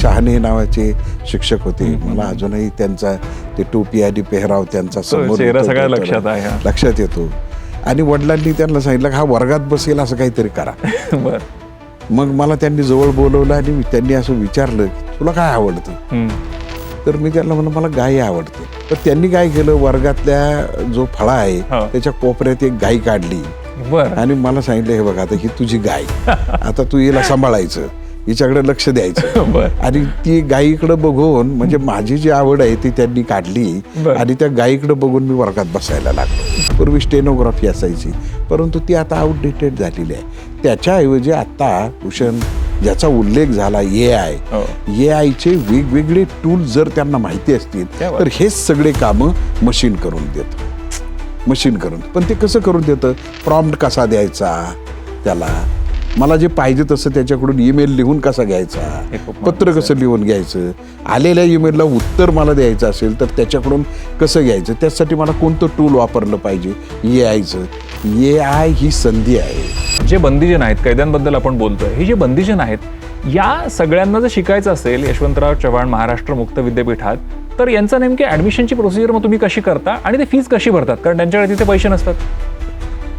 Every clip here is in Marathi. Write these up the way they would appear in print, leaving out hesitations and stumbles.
शहाणे नावाचे शिक्षक होते. मला अजूनही त्यांचा ते टोपी आणि पेहराव त्यांचा समोर चेहरा सगळ्या लक्षात आहे. लक्षात येतो. आणि वडिलांनी त्यांना सांगितलं हा वर्गात बसेल असं काहीतरी करा. बर. मग मला त्यांनी जवळ बोलवलं आणि त्यांनी असं विचारलं की तुला काय आवडतं. तर मी त्यांना म्हणलं मला गाय आवडते. तर त्यांनी काय केलं, वर्गातल्या जो फळा आहे त्याच्या कोपऱ्यात एक गाय काढली आणि मला सांगितलं हे बघा आता ही तुझी गाय, आता तू हिला सांभाळायचं, हिच्याकडे लक्ष द्यायचं. आणि ती गायीकडे बघून म्हणजे माझी जी आवड आहे ती त्यांनी काढली आणि त्या गायीकडे बघून मी वर्गात बसायला लागलो. पूर्वी स्टेनोग्राफी असायची परंतु ती आता आउटडेटेड झालेली आहे. त्याच्याऐवजी आता भूषण ज्याचा उल्लेख झाला AI चे वेगवेगळे टूल जर त्यांना माहिती असतील तर हेच सगळे कामं मशीन करून देतं. मशीन करून, पण ते कसं करून देतं, प्रॉम्प्ट कसा द्यायचा त्याला, मला जे पाहिजे तसं त्याच्याकडून ईमेल लिहून कसा घ्यायचा, पत्र कसं लिहून घ्यायचं, आलेल्या ईमेलला उत्तर मला द्यायचं असेल तर त्याच्याकडून कसं घ्यायचं, त्यासाठी मला कोणतं टूल वापरलं पाहिजे, AIचं. AI ही संधी आहे. जे बंदीजन आहेत, कैद्यांबद्दल आपण बोलतोय, हे जे बंदीजन आहेत या सगळ्यांना जर शिकायचं असेल यशवंतराव चव्हाण महाराष्ट्र मुक्त विद्यापीठात, तर यांचं नेमकी ऍडमिशनची प्रोसिजर मग तुम्ही कशी करता आणि ते फीज कशी भरतात, कारण त्यांच्याकडे तिथे पैसे नसतात.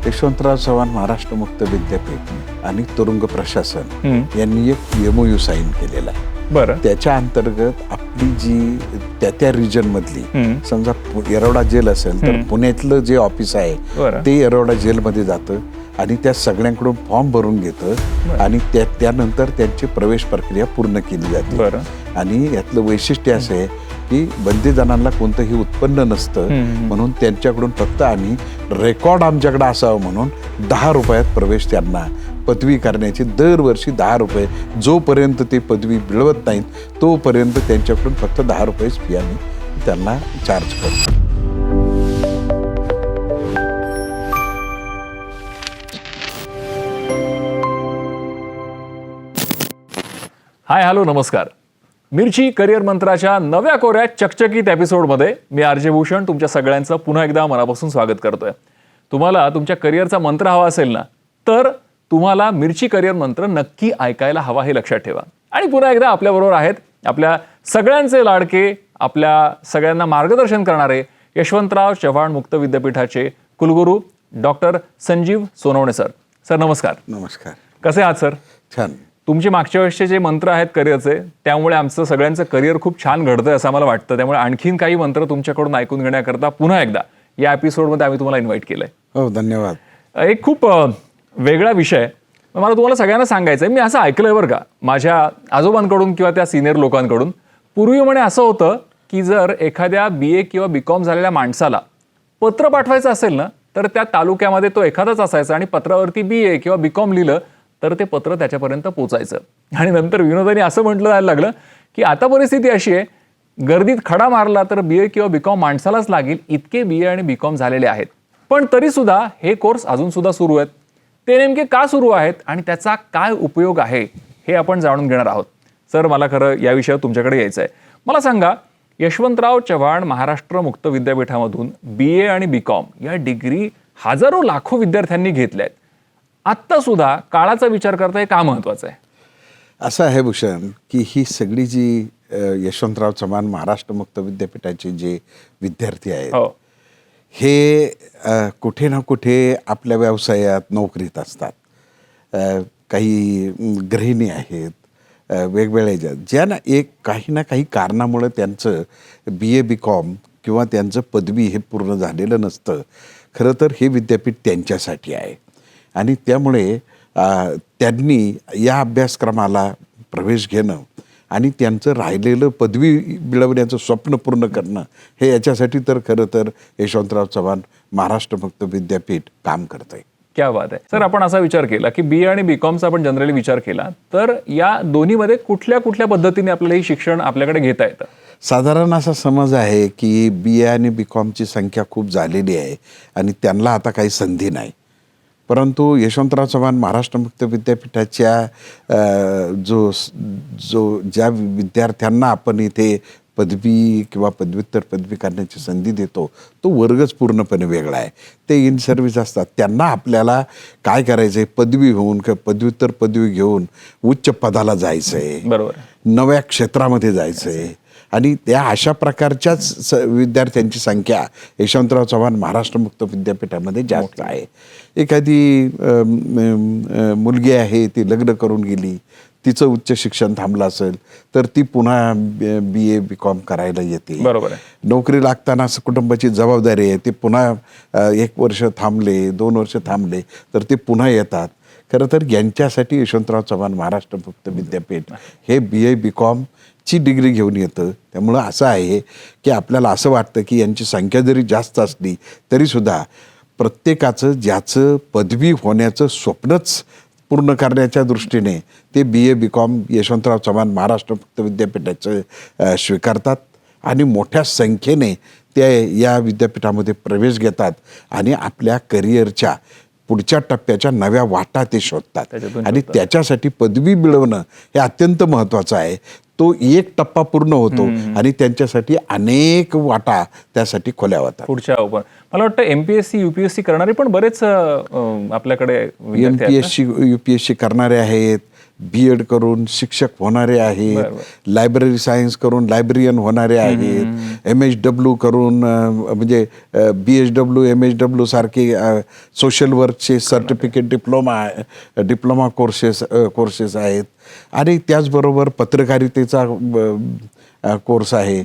यशवंतराव चव्हाण महाराष्ट्र मुक्त विद्यापीठ आणि तुरुंग प्रशासन यांनी एक MOU साईन केलेला आहे. बरं. त्याच्या अंतर्गत आपली जी त्या रिजन मधली, समजा येरवडा जेल असेल तर पुण्यातलं जे ऑफिस आहे ते येरवडा जेलमध्ये जातं आणि त्या सगळ्यांकडून फॉर्म भरून घेतं आणि त्यानंतर त्यांची प्रवेश प्रक्रिया पूर्ण केली जाते. आणि यातलं वैशिष्ट्य असं आहे की बंदीजनांना कोणतंही उत्पन्न नसतं म्हणून त्यांच्याकडून फक्त आम्ही रेकॉर्ड आमच्याकडे असावं म्हणून 10 रुपयात प्रवेश त्यांना पदवी करण्याची दरवर्षी 10 रुपये, जोपर्यंत ते पदवी मिळवत नाहीत तोपर्यंत त्यांच्याकडून फक्त 10 रुपयेच फी आम्ही त्यांना चार्ज करतो. हाय, हॅलो, नमस्कार. मिरची करिअर मंत्राच्या नव्या कोऱ्या चकचकीत एपिसोडमध्ये मी आर.जे. भूषण तुमच्या सगळ्यांचं पुन्हा एकदा मनापासून स्वागत करतोय. तुम्हाला तुमच्या करिअरचा मंत्र हवा असेल ना, तर तुम्हाला मिरची करिअर मंत्र नक्की ऐकायला हवा हे लक्षात ठेवा. आणि पुन्हा एकदा आपल्याबरोबर आहेत आपल्या सगळ्यांचे लाडके, आपल्या सगळ्यांना मार्गदर्शन करणारे यशवंतराव चव्हाण मुक्त विद्यापीठाचे कुलगुरू doctor Sanjeev Sonawane sir. Sir नमस्कार. नमस्कार. कसे आहात सर? छान. तुमचे मागच्या वर्षीचे जे मंत्र आहेत करिअरचे, त्यामुळे आमचं सगळ्यांचं करिअर खूप छान घडतंय असं मला वाटतं. त्यामुळे आणखीन काही मंत्र तुमच्याकडून ऐकून घेण्याकरता पुन्हा एकदा या एपिसोडमध्ये आम्ही तुम्हाला इन्व्हाइट केलंय. हो, धन्यवाद. एक खूप वेगळा विषय मला तुम्हाला सगळ्यांना सांगायचं आहे. मी असं ऐकलंय बरं का, माझ्या आजोबांकडून किंवा त्या सिनियर लोकांकडून. पूर्वी म्हणे असं होतं की जर एखाद्या BA किंवा BCom झालेल्या माणसाला पत्र पाठवायचं असेल ना, तर त्या तालुक्यामध्ये तो एखादाच असायचा आणि पत्रावरती BA किंवा BCom लिहिलं तर ते पत्र त्याच्यापर्यंत पोचायचं. आणि नंतर विनोदाने असं म्हटलं जायला लागलं की आता परिस्थिती अशी आहे, गर्दीत खडा मारला तर BA किंवा BCom माणसालाच लागेल, इतके BA आणि BCom झालेले आहेत. पण तरी सुद्धा हे कोर्स अजून सुद्धा सुरू आहेत. ते नेमके का सुरू आहेत आणि त्याचा काय उपयोग आहे हे आपण जाणून घेणार आहोत. सर, मला खरं या विषयावर तुमच्याकडे यायचं आहे. मला सांगा, यशवंतराव चव्हाण महाराष्ट्र मुक्त विद्यापीठामधून BA आणि BCom या डिग्री हजारो लाखो विद्यार्थ्यांनी घेतल्या आहेत. आत्ता सुद्धा काळाचा विचार करता हे का महत्वाचं आहे? असं आहे भूषण की ही सगळी जी यशवंतराव चव्हाण महाराष्ट्र मुक्त विद्यापीठाचे जे विद्यार्थी आहेत हे कुठे ना कुठे आपल्या व्यवसायात नोकरीत असतात. काही गृहिणी आहेत, वेगवेगळ्या ज्यांना काही ना काही कारणामुळे त्यांचं BA BCom किंवा त्यांचं पदवी हे पूर्ण झालेलं नसतं. खरं तर हे विद्यापीठ त्यांच्यासाठी आहे आणि त्यामुळे त्यांनी या अभ्यासक्रमाला प्रवेश घेणं आणि त्यांचं राहिलेलं पदवी मिळवण्याचं स्वप्न पूर्ण करणं हे याच्यासाठी तर खरं तर यशवंतराव चव्हाण महाराष्ट्र मुक्त विद्यापीठ काम करत आहे. क्या बात आहे. सर, आपण असा विचार केला की BA आणि BComचा आपण जनरली विचार केला तर या दोन्हीमध्ये कुठल्या कुठल्या पद्धतीने आपल्याला हे शिक्षण आपल्याकडे घेता येतं? साधारण असा समज आहे की BA आणि BComची संख्या खूप झालेली आहे आणि त्यांना आता काही संधी नाही. परंतु यशवंतराव चव्हाण महाराष्ट्र मुक्त विद्यापीठाच्या ज्या विद्यार्थ्यांना आपण इथे पदवी किंवा पदव्युत्तर पदवी करण्याची संधी देतो तो वर्गच पूर्णपणे वेगळा आहे. ते इन सर्व्हिस असतात. त्यांना आपल्याला काय करायचं आहे, पदवी होऊन किंवा पदव्युत्तर पदवी घेऊन उच्च पदाला जायचं आहे. बरोबर. नव्या क्षेत्रामध्ये जायचंय आणि त्या अशा प्रकारच्याच विद्यार्थ्यांची संख्या यशवंतराव चव्हाण महाराष्ट्र मुक्त विद्यापीठामध्ये जास्त आहे. एखादी मुलगी आहे, ती लग्न करून गेली, तिचं उच्च शिक्षण थांबलं असेल तर ती पुन्हा BA BCom करायला येते. बरोबर आहे. नोकरी लागताना कुटुंबाची जबाबदारी आहे, ते पुन्हा 1 वर्ष थांबले, 2 वर्ष थांबले तर ते पुन्हा येतात. खरं तर यांच्यासाठी यशवंतराव चव्हाण महाराष्ट्र मुक्त विद्यापीठ हे BA BCom ची डिग्री घेऊन येतं. त्यामुळं असं आहे की आपल्याला असं वाटतं की यांची संख्या जरी जास्त असली तरीसुद्धा प्रत्येकाचं ज्याचं पदवी होण्याचं स्वप्नच पूर्ण करण्याच्या दृष्टीने ते BA BCom यशवंतराव चव्हाण महाराष्ट्र मुक्त विद्यापीठाचं स्वीकारतात आणि मोठ्या संख्येने ते या विद्यापीठामध्ये प्रवेश घेतात आणि आपल्या करिअरच्या पुढच्या टप्प्याच्या नव्या वाटा ते शोधतात. आणि त्याच्यासाठी पदवी मिळवणं हे अत्यंत महत्त्वाचं आहे. तो एक टप्पा पूर्ण होतो आणि त्यांच्यासाठी अनेक वाटा त्यासाठी खोल्या होतात. पुढच्या मला वाटतं MPSC UPSC करणारे पण बरेच आपल्याकडे MPSC UPSC करणारे आहेत, B.Ed करून शिक्षक होणारे आहेत, लायब्ररी सायन्स करून लायब्ररियन होणारे आहेत, MHW करून म्हणजे BHW MHW सारखे सोशल वर्कचे सर्टिफिकेट डिप्लोमा कोर्सेस आहेत आणि त्याचबरोबर पत्रकारितेचा कोर्स आहे,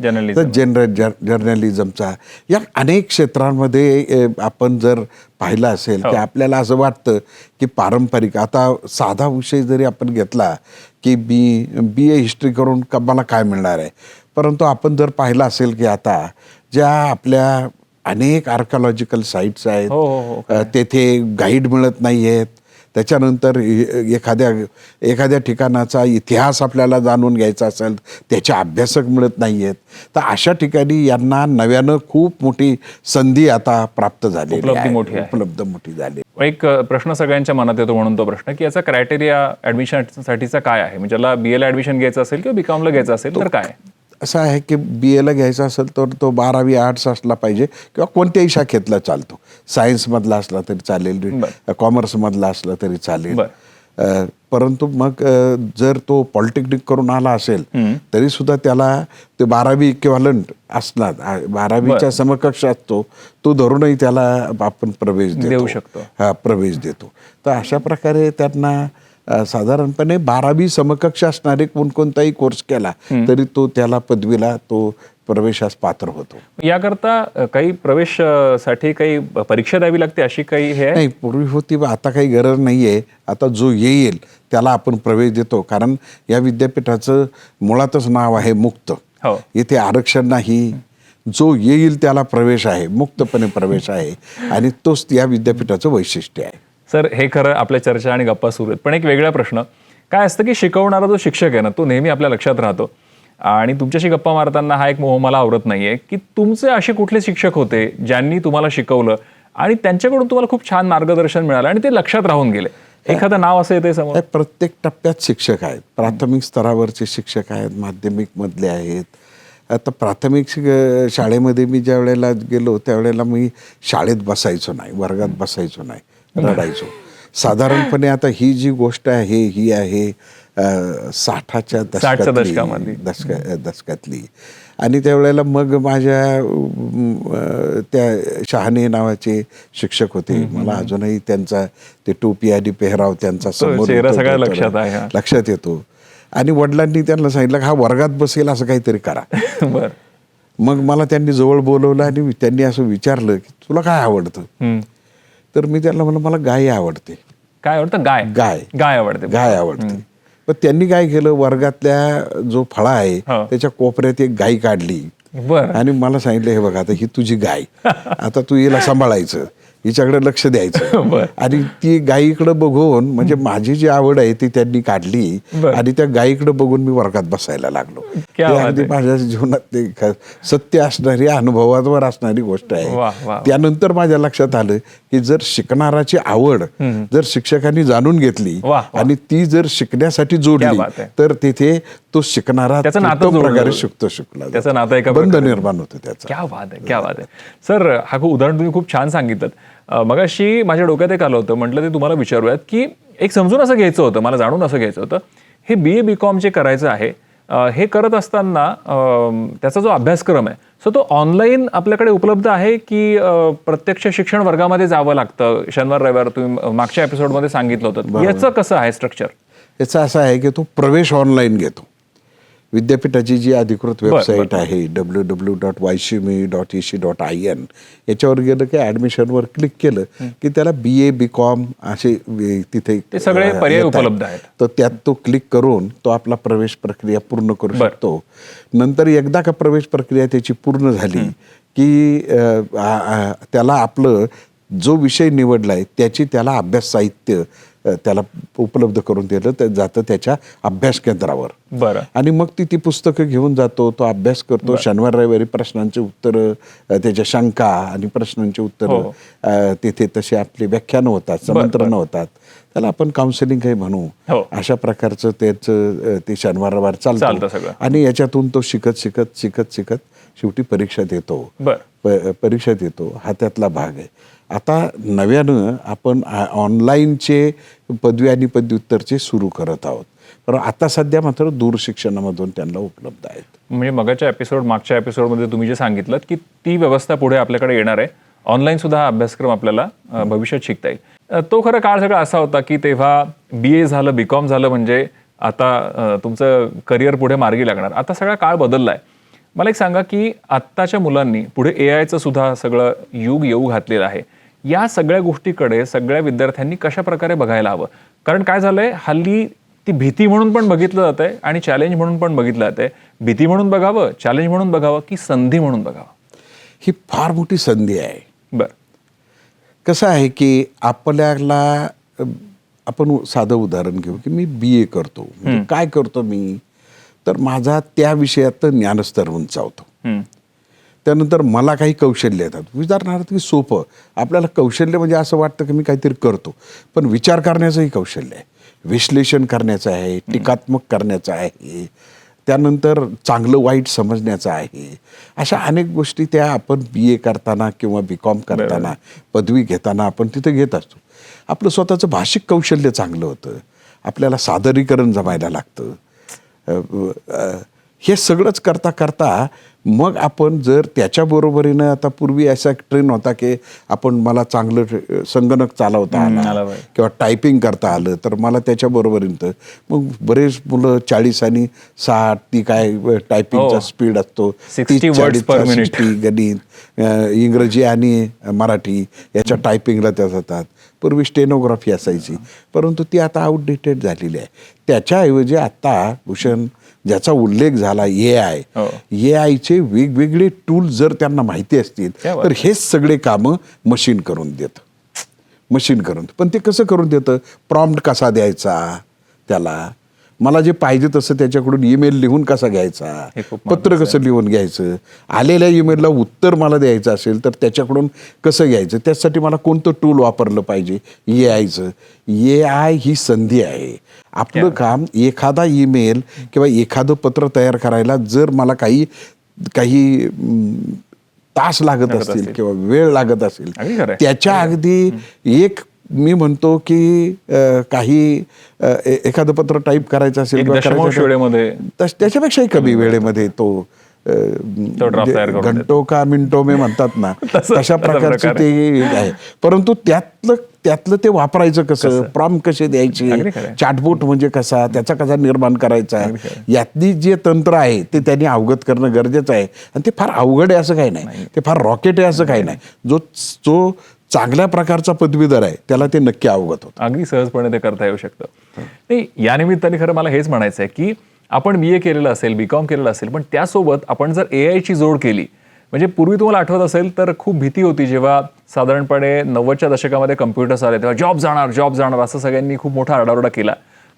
जर्नलिझमचा. या अनेक क्षेत्रांमध्ये आपण जर पाहिलं असेल की आपल्याला असं वाटतं की पारंपरिक, आता साधा विषय जरी आपण घेतला की BA हिस्ट्री करून मला काय मिळणार आहे, परंतु आपण जर पाहिलं असेल की आता ज्या आपल्या अनेक आर्किओलॉजिकल साईट्स आहेत तेथे गाईड मिळत नाही आहेत. त्याच्यानंतर एखाद्या ठिकाणाचा इतिहास आपल्याला जाणून घ्यायचा असेल त्याचे अभ्यासक मिळत नाही आहेत. तर अशा ठिकाणी यांना नव्यानं खूप मोठी संधी आता प्राप्त झाली, उपलब्ध मोठी झाली. एक प्रश्न सगळ्यांच्या मनात येतो म्हणून तो प्रश्न की याचा क्रायटेरिया ऍडमिशनसाठीचा काय आहे? म्हणजे ज्याला BA ला ऍडमिशन घ्यायचं असेल किंवा BCom ला घ्यायचं असेल तर काय? असं आहे की BA ला घ्यायचा असेल तर तो 12वी आर्ट्स असला पाहिजे किंवा कोणत्याही शाखेतला चालतो. सायन्समधला असला तरी चालेल, कॉमर्समधला असला तरी चालेल. परंतु मग जर तो पॉलिटेक्निक करून आला असेल तरी सुद्धा त्याला ते 12वी इक्विव्हॅलंट असणार, 12वीच्या समकक्ष असतो तो धरूनही त्याला आपण प्रवेश देऊ शकतो, प्रवेश देतो. तर अशा प्रकारे त्यांना साधारणपणे 12वी समकक्ष असणारे कोणताही कोर्स केला तरी तो त्याला पदवीला तो प्रवेशास पात्र होतो. याकरता काही प्रवेशासाठी काही परीक्षा द्यावी लागते अशी काही हे नाही? पूर्वी होती, आता काही गरज नाहीये. आता जो येईल त्याला आपण प्रवेश देतो, कारण या विद्यापीठाचं मुळातच नाव आहे मुक्त. इथे आरक्षण नाही, जो येईल त्याला प्रवेश आहे, मुक्तपणे प्रवेश आहे आणि तोच या विद्यापीठाचं वैशिष्ट्य आहे. सर, हे खरं आपल्या चर्चा आणि गप्पा सुरू आहेत, पण एक वेगळा प्रश्न काय असतं की शिकवणारा जो शिक्षक आहे ना तो नेहमी आपल्या लक्षात राहतो. आणि तुमच्याशी गप्पा मारताना हा एक मोह मला आवरत नाहीये की तुमचे असे कुठले शिक्षक होते ज्यांनी तुम्हाला शिकवलं आणि त्यांच्याकडून तुम्हाला खूप छान मार्गदर्शन मिळालं आणि ते लक्षात राहून गेले? एखादं नाव असं येते समोर? प्रत्येक टप्प्यात शिक्षक आहेत. प्राथमिक स्तरावरचे शिक्षक आहेत, माध्यमिक मधले आहेत. आता प्राथमिक शाळेमध्ये मी ज्या वेळेला गेलो त्यावेळेला मी शाळेत बसायचो नाही, वर्गात बसायचो नाही, रडायचो. साधारणपणे आता ही जी गोष्ट आहे ही आहे 60च्या दशकातली आणि त्यावेळेला मग माझ्या त्या शहाणे नावाचे शिक्षक होते. मला अजूनही त्यांचा ते टोपी आणि पेहराव त्यांचा समोर लक्षात येतो. आणि वडिलांनी त्यांना सांगितलं हा वर्गात बसेल असं काहीतरी करा. मग मला त्यांनी जवळ बोलवलं आणि त्यांनी असं विचारलं की तुला काय आवडतं? तर मी त्यांना म्हणलं मला गाय आवडते. काय आवडतं? गाय आवडते. पण त्यांनी काय केलं, वर्गातल्या जो फळा आहे त्याच्या कोपऱ्यात एक गाय काढली आणि मला सांगितलं हे बघा आता ही तुझी गाय, आता तू हिला सांभाळायचं, हिच्याकडे लक्ष द्यायचं. आणि ती गायीकडे बघून म्हणजे माझी जी आवड आहे ती त्यांनी काढली आणि त्या गायीकडे बघून मी वर्गात बसायला लागलो. अगदी माझ्या जीवनात ते सत्य असणारी, अनुभवावर असणारी गोष्ट आहे. त्यानंतर माझ्या लक्षात आलं की जर शिकणाराची आवड जर शिक्षकांनी जाणून घेतली आणि ती जर शिकण्यासाठी जोडली तर तिथे तो शिकणारा प्रकारे शिकला, त्याचं नातं एका बंध निर्माण होतं त्याचं. क्या बात आहे सर. हा उदाहरण तुम्ही खूप छान सांगितलं. मगाशी माझ्या डोक्यात एक आलं होतं, म्हटलं ते तुम्हाला विचारूयात की एक समजून असं घ्यायचं होतं, मला जाणून असं घ्यायचं होतं, हे BA BCom जे करायचं आहे हे करत असताना त्याचा जो अभ्यासक्रम आहे सो तो ऑनलाईन आपल्याकडे उपलब्ध आहे की प्रत्यक्ष शिक्षण वर्गामध्ये जावं लागतं? शनिवार रविवार तुम्ही मागच्या एपिसोडमध्ये सांगितलं होतं, याचं कसं आहे स्ट्रक्चर? याचं असं आहे की तो प्रवेश ऑनलाईन घेतो. विद्यापीठाची जी अधिकृत वेबसाईट आहे www.ycme.ec.in याच्यावर गेलं की ॲडमिशनवर क्लिक केलं की त्याला BA BCom असे तिथे ते सगळे पर्याय उपलब्ध आहेत. तर त्यात तो क्लिक करून तो आपला प्रवेश प्रक्रिया पूर्ण करू शकतो. नंतर एकदा का प्रवेश प्रक्रिया त्याची पूर्ण झाली की त्याला आपलं जो विषय निवडलाय त्याची त्याला अभ्यास साहित्य त्याला उपलब्ध करून दिलं जातं त्याच्या अभ्यास केंद्रावर. बरं. आणि मग ती पुस्तकं घेऊन जातो, तो अभ्यास करतो. शनिवार रविवारी प्रश्नांची उत्तरं, त्याच्या शंका आणि प्रश्नांची उत्तरं तिथे तसे आपले व्याख्यानं होतात, समंत्रणं होतात. त्याला आपण काउन्सिलिंग काही म्हणू. अशा प्रकारचं त्याचं ते शनिवार रविवार चालतं आणि याच्यातून तो शिकत शेवटी परीक्षा देतो. परीक्षा देतो हा त्यातला भाग आहे. आता नव्यानं आपण ऑनलाईनचे पदवी आणि पदव्युत्तरचे सुरू करत आहोत, पण आता सध्या मात्र दूरशिक्षणामधून त्यांना उपलब्ध आहेत. म्हणजे मागच्या एपिसोडमध्ये तुम्ही जे सांगितलं की ती व्यवस्था पुढे आपल्याकडे येणार आहे, ऑनलाईन सुद्धा हा अभ्यासक्रम आपल्याला भविष्यात शिकता येईल. तो खरं काळ सगळा असा होता की तेव्हा BA झालं, BCom झालं म्हणजे आता तुमचं करिअर पुढे मार्गी लागणार. आता सगळा काळ बदललाय. मला एक सांगा की आत्ताच्या मुलांनी पुढे AIचं सुद्धा सगळं युग येऊ घातलेलं आहे. या सगळ्या गोष्टीकडे सगळ्या विद्यार्थ्यांनी कशा प्रकारे बघायला हवं? कारण काय झालंय, हल्ली ती भीती म्हणून पण बघितलं जात आहे आणि चॅलेंज म्हणून पण बघितलं जात आहे. भीती म्हणून बघावं, चॅलेंज म्हणून बघावं की संधी म्हणून बघावं? ही फार मोठी संधी आहे. बरं. कसं आहे की आपल्याला आपण साधं उदाहरण घेऊ की मी BA करतो. काय करतो मी? तर माझा त्या विषयात ज्ञानस्तर उंचावतो. त्यानंतर मला काही कौशल्य येतात. उदाहरणार्थ की सोपं आपल्याला कौशल्य म्हणजे असं वाटतं की मी काहीतरी करतो, पण विचार करण्याचंही कौशल्य आहे, विश्लेषण करण्याचं आहे, टीकात्मक करण्याचं आहे, त्यानंतर चांगलं वाईट समजण्याचं आहे. अशा अनेक गोष्टी त्या आपण BA करताना किंवा BCom करताना पदवी घेताना आपण तिथे घेत असतो. आपलं स्वतःचं भाषिक कौशल्य चांगलं होतं, आपल्याला सादरीकरण जमायला लागतं. हे सगळंच करता करता मग आपण जर त्याच्या बरोबरीनं आता पूर्वी असा एक ट्रेन होता की मला चांगलं संगणक चालवता आला किंवा टायपिंग करता आलं तर मला त्याच्या बरोबरीनं मग बरेच मुलं 40 आणि 60 ती काय टायपिंगचा स्पीड असतो 60 गणित, इंग्रजी आणि मराठी याच्या टायपिंगला त्या जातात. पूर्वी स्टेनोग्राफी असायची, परंतु ती आता आउटडेटेड झालेली आहे. त्याच्याऐवजी आता भूषण ज्याचा उल्लेख झाला AIचे वेगवेगळे टूल जर त्यांना माहिती असतील तर हेच सगळे कामं मशीन करून देतं. पण ते कसं करून देतं? प्रॉम्प्ट कसा द्यायचा त्याला, मला जे पाहिजे तसं त्याच्याकडून ईमेल लिहून कसा घ्यायचा, पत्र कसं लिहून घ्यायचं, आलेल्या ईमेलला उत्तर मला द्यायचं असेल तर त्याच्याकडून कसं घ्यायचं, त्यासाठी मला कोणतं टूल वापरलं पाहिजे AIचं. AI ही संधी आहे. आपलं काम एखादा ईमेल किंवा एखादं पत्र तयार करायला जर मला काही तास लागत असतील किंवा वेळ लागत असेल, त्याच्या अगदी एक मी म्हणतो की काही एखादं पत्र टाईप करायचं असेल त्याच्यापेक्षाही कमी वेळेमध्ये तो घंटो का मिनिटो मे म्हणतात ना तशा प्रकारचं ते आहे. परंतु त्यातलं ते वापरायचं कसं, प्रॉम्प्ट कसे द्यायचे, चॅटबोट म्हणजे कसा, त्याचा कसा निर्माण करायचा, यातली जे तंत्र आहे ते त्यांनी अवगत करणं गरजेचं आहे. आणि ते फार अवघड आहे असं काही नाही, ते फार रॉकेट आहे असं काही नाही. जो चांगल्या प्रकारचा पदवीधर आहे त्याला ते नक्की अवगत होतं. अगदी सहजपणे ते करता येऊ शकतं. नाही, या निमित्ताने खरं मला हेच म्हणायचं आहे की आपण BA केलेलं असेल, BCom केलेलं असेल, पण त्यासोबत आपण जर AIची जोड केली, म्हणजे पूर्वी तुम्हाला आठवत असेल तर खूप भीती होती जेव्हा साधारणपणे 90च्या दशकामध्ये कम्प्युटर्स आले तेव्हा जॉब जाणार असं सगळ्यांनी खूप मोठा आरडाओरडा केला.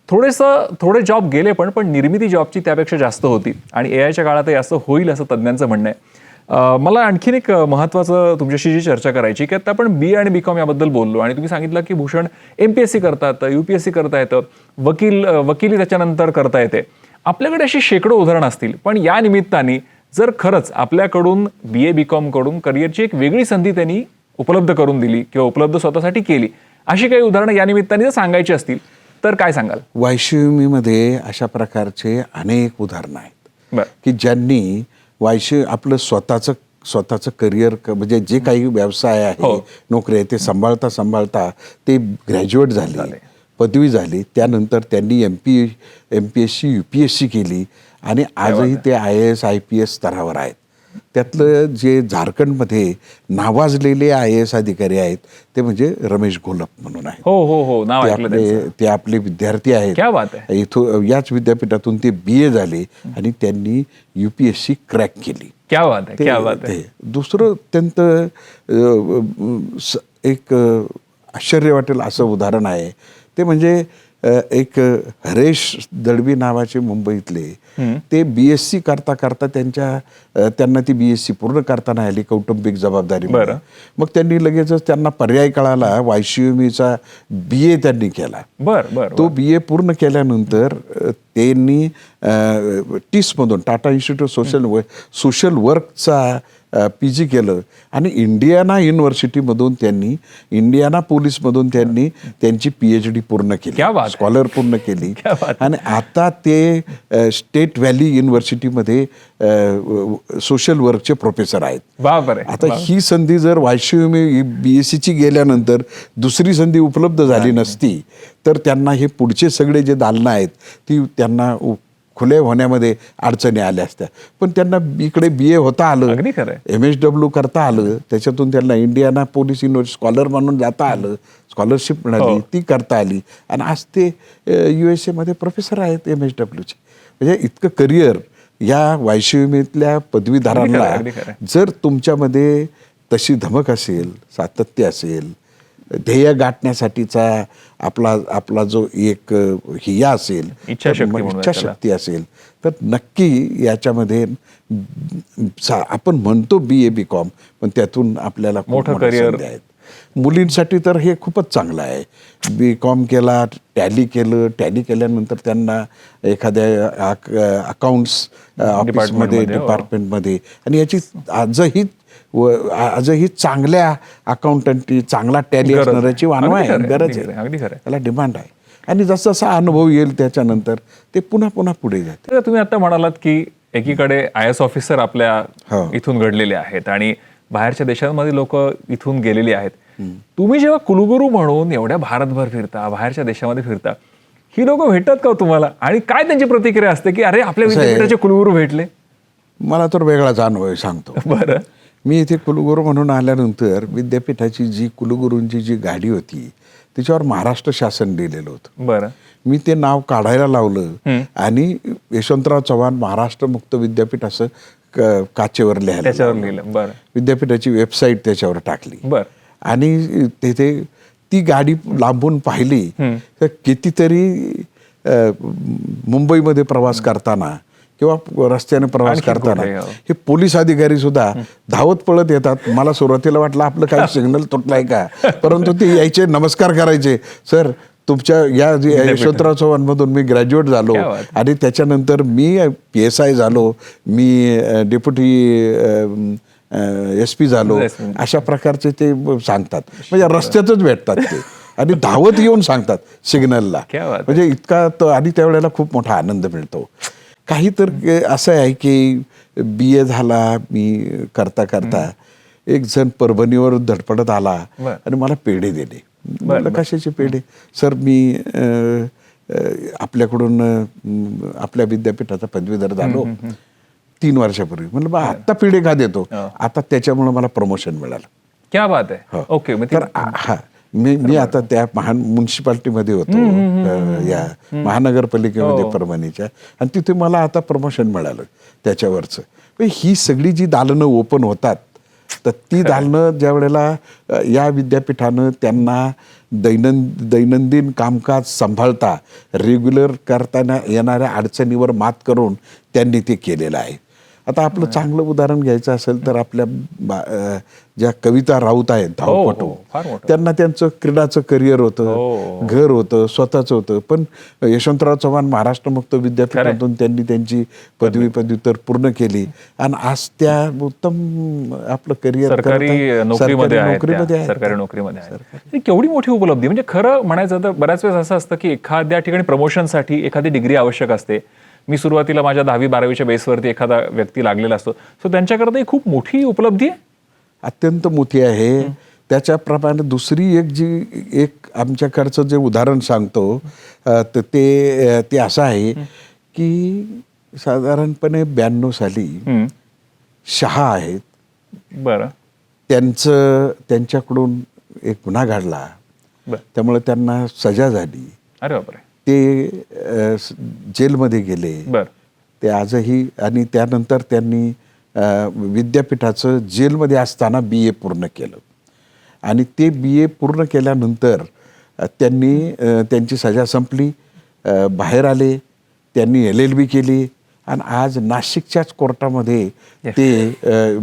थोडे जॉब गेले पण निर्मिती जॉबची त्यापेक्षा जास्त होती आणि AIच्या काळातही असं होईल असं तज्ज्ञांचं म्हणणं आहे. मला आणखीन एक महत्त्वाचं तुमच्याशी जी चर्चा करायची की आता आपण BA आणि BCom याबद्दल बोललो आणि तुम्ही सांगितलं की भूषण MPSC करता येतं, UPSC करता येतं, वकिली त्याच्यानंतर करता येते. आपल्याकडे अशी शेकडो उदाहरणं असतील, पण या निमित्ताने जर खरंच आपल्याकडून BA BCom कडून करिअरची एक वेगळी संधी त्यांनी उपलब्ध करून दिली किंवा उपलब्ध स्वतःसाठी केली, अशी काही उदाहरणं या निमित्ताने जर सांगायची असतील तर काय सांगाल? वायशिवमीमध्ये अशा प्रकारचे अनेक उदाहरणं आहेत बरं. की ज्यांनी आपलं स्वतःचं करिअर म्हणजे जे काही व्यवसाय आहे, नोकरी आहे, ते सांभाळता ते ग्रॅज्युएट झाले, पदवी झाली. त्यानंतर त्यांनी MPSC UPSC केली आणि आजही ते IAS IPS स्तरावर आहेत. त्यातलं जे झारखंडमध्ये नावाजलेले IAS अधिकारी आहेत ते म्हणजे रमेश घोलप म्हणून आहेत. हो नाव ऐकलं त्यांचं. ते आपले विद्यार्थी आहेत. क्या बात आहे. इथं याच विद्यापीठातून ते BA झाले आणि त्यांनी UPSC क्रॅक केली. क्या बात आहे, क्या बात आहे. दुसरं अत्यंत एक आश्चर्य वाटेल असं उदाहरण आहे ते म्हणजे एक हरेश दळवी नावाचे मुंबईतले, ते BSc करता त्यांना ती BSc पूर्ण करता नाही आली कौटुंबिक जबाबदारी. मग त्यांनी लगेचच त्यांना पर्याय कळाला, YCMEचा BA त्यांनी केला. तो BA पूर्ण केल्यानंतर त्यांनी TISS मधून टाटा इन्स्टिट्यूट ऑफ सोशल वर्कचा PG केलं आणि इंडियाना पोलीसमधून त्यांनी त्यांची PhD पूर्ण केली, स्कॉलर पूर्ण केली आणि आता ते स्टेट व्हॅली युनिव्हर्सिटीमध्ये सोशल वर्कचे प्रोफेसर आहेत. आता ही संधी जर YCME BScची गेल्यानंतर दुसरी संधी उपलब्ध झाली नसती तर त्यांना हे पुढचे सगळे जे दालनं आहेत ती त्यांना खुले होण्यामध्ये अडचणी आल्या असत्या. पण त्यांना इकडे BA होता आलं, MSW करता आलं, त्याच्यातून त्यांना इंडियाना पोलीस युनिव्हर्सिटी स्कॉलर म्हणून जाता आलं, स्कॉलरशिप मिळाली, ती करता आली आणि आज ते USA मध्ये प्रोफेसर आहेत MSWचे. म्हणजे इतकं करिअर या YCMEतल्या पदवीधरांना जर तुमच्यामध्ये तशी धमक असेल, सातत्य असेल, ध्येय गाठण्यासाठीचा आपला जो एक हिया असेल, इच्छाशक्ती असेल तर नक्की याच्यामध्ये आपण म्हणतो BA BCom पण त्यातून आपल्याला मोठं करिअर आहेत. मुलींसाठी तर हे खूपच चांगलं आहे. BCom केला, टॅली केल्यानंतर त्यांना एखाद्या अकाउंट्स ऑफिसमध्ये डिपार्टमेंटमध्ये आणि याची आजही चांगल्या अकाउंटंटची, चांगला टॅली असणाऱ्याची गरज आहे, त्याला डिमांड आहे. आणि जसा जसा अनुभव येईल त्याच्यानंतर ते पुन्हा पुढे जाते. तुम्ही आता म्हणालात की एकीकडे IAS ऑफिसर आपल्या इथून घडलेले आहेत आणि बाहेरच्या देशांमध्ये लोक इथून गेलेली आहेत. तुम्ही जेव्हा कुलगुरू म्हणून एवढ्या भारतभर फिरता, बाहेरच्या देशामध्ये फिरता, ही लोक भेटतात का तुम्हाला आणि काय त्यांची प्रतिक्रिया असते की अरे आपल्या विद्यापीठाचे कुलगुरू भेटले? मला तर वेगळाच अनुभव सांगतो. बरं. मी इथे कुलगुरू म्हणून आल्यानंतर विद्यापीठाची जी कुलगुरूंची जी गाडी होती त्याच्यावर महाराष्ट्र शासन लिहिलेलं होतं. बरं. मी ते नाव काढायला लावलं आणि यशवंतराव चव्हाण महाराष्ट्र मुक्त विद्यापीठ असं काचेवर लिहिलं. विद्यापीठाची वेबसाईट त्याच्यावर टाकली आणि तिथे ती गाडी लांबून पाहिली तर कितीतरी मुंबईमध्ये प्रवास करताना किंवा रस्त्याने प्रवास करताना हे पोलीस अधिकारी सुद्धा धावत पळत येतात. मला सुरुवातीला वाटलं आपलं काही सिग्नल तुटलाय का, परंतु ते यायचे, नमस्कार करायचे. सर तुमच्या या यशवंतराव चव्हाण मधून मी ग्रॅज्युएट झालो आणि त्याच्यानंतर मी PSI झालो, मी डेप्युटी SP झालो, अशा प्रकारचे ते सांगतात. म्हणजे रस्त्यातच भेटतात ते आणि धावत येऊन सांगतात सिग्नलला. म्हणजे इतका आणि त्यावेळेला खूप मोठा आनंद मिळतो. काही तर असं आहे की BA झाला मी करता एक जण परभणीवर धडपडत आला आणि मला पेढे दिले. मला कशाचे पेढे? सर मी आपल्याकडून आपल्या विद्यापीठाचा पदवीधर झालो 3 वर्षापूर्वी. म्हणलं बा आत्ता पेढे का देतो? आता त्याच्यामुळे मला प्रमोशन मिळालं. क्या बात आहे. ओके. तर मी आता त्या म्युन्सिपाल्टीमध्ये होतो, या महानगरपालिकेमध्ये परभणीच्या, आणि तिथे मला आता प्रमोशन मिळालं त्याच्यावरचं. ही सगळी जी दालनं ओपन होतात तर ती दालनं ज्या वेळेला या विद्यापीठानं त्यांना दैनंदिन कामकाज सांभाळता, रेग्युलर करताना येणाऱ्या अडचणीवर मात करून त्यांनी ते केलेलं आहे. आता आपलं चांगलं उदाहरण घ्यायचं असेल तर आपल्या ज्या कविता राऊत आहेत धावपटू, फार मोठं. त्यांना त्यांचं क्रीडाचं करिअर होतं, घर होतं, स्वतःचं होतं. पण यशवंतराव चव्हाण महाराष्ट्र मुक्त विद्यापीठातून त्यांनी त्यांची पदव्युत्तर पूर्ण केली आणि आज त्या उत्तम आपलं करिअर सरकारी नोकरीमध्ये आहेत. सरकारी नोकरीमध्ये आहेत. ही केवढी मोठी उपलब्धी. म्हणजे खरं म्हणायचं तर बऱ्याच वेळेस असं असतं की एखाद्या ठिकाणी प्रमोशनसाठी एखादी डिग्री आवश्यक असते. मी सुरुवातीला माझ्या 10वी-12वीच्या बेसवरती एखादा व्यक्ती लागलेला असतो, सो त्यांच्याकरता ही खूप मोठी उपलब्धी आहे. अत्यंत मोठी आहे. त्याच्याप्रमाणे दुसरी एक आमच्याकडचं जे उदाहरण सांगतो तर ते असं आहे की साधारणपणे 92 साली शहा आहेत, बरं, त्यांच्याकडून एक गुन्हा घडला, त्यामुळे त्यांना सजा झाली. अरे बापरे. ते जेलमध्ये गेले. ते आजही, आणि त्यानंतर त्यांनी विद्यापीठाचं जेलमध्ये असताना BA पूर्ण केलं आणि ते BA पूर्ण केल्यानंतर त्यांची सजा संपली, बाहेर आले, त्यांनी LLB केली आणि आज नाशिकच्याच कोर्टामध्ये ते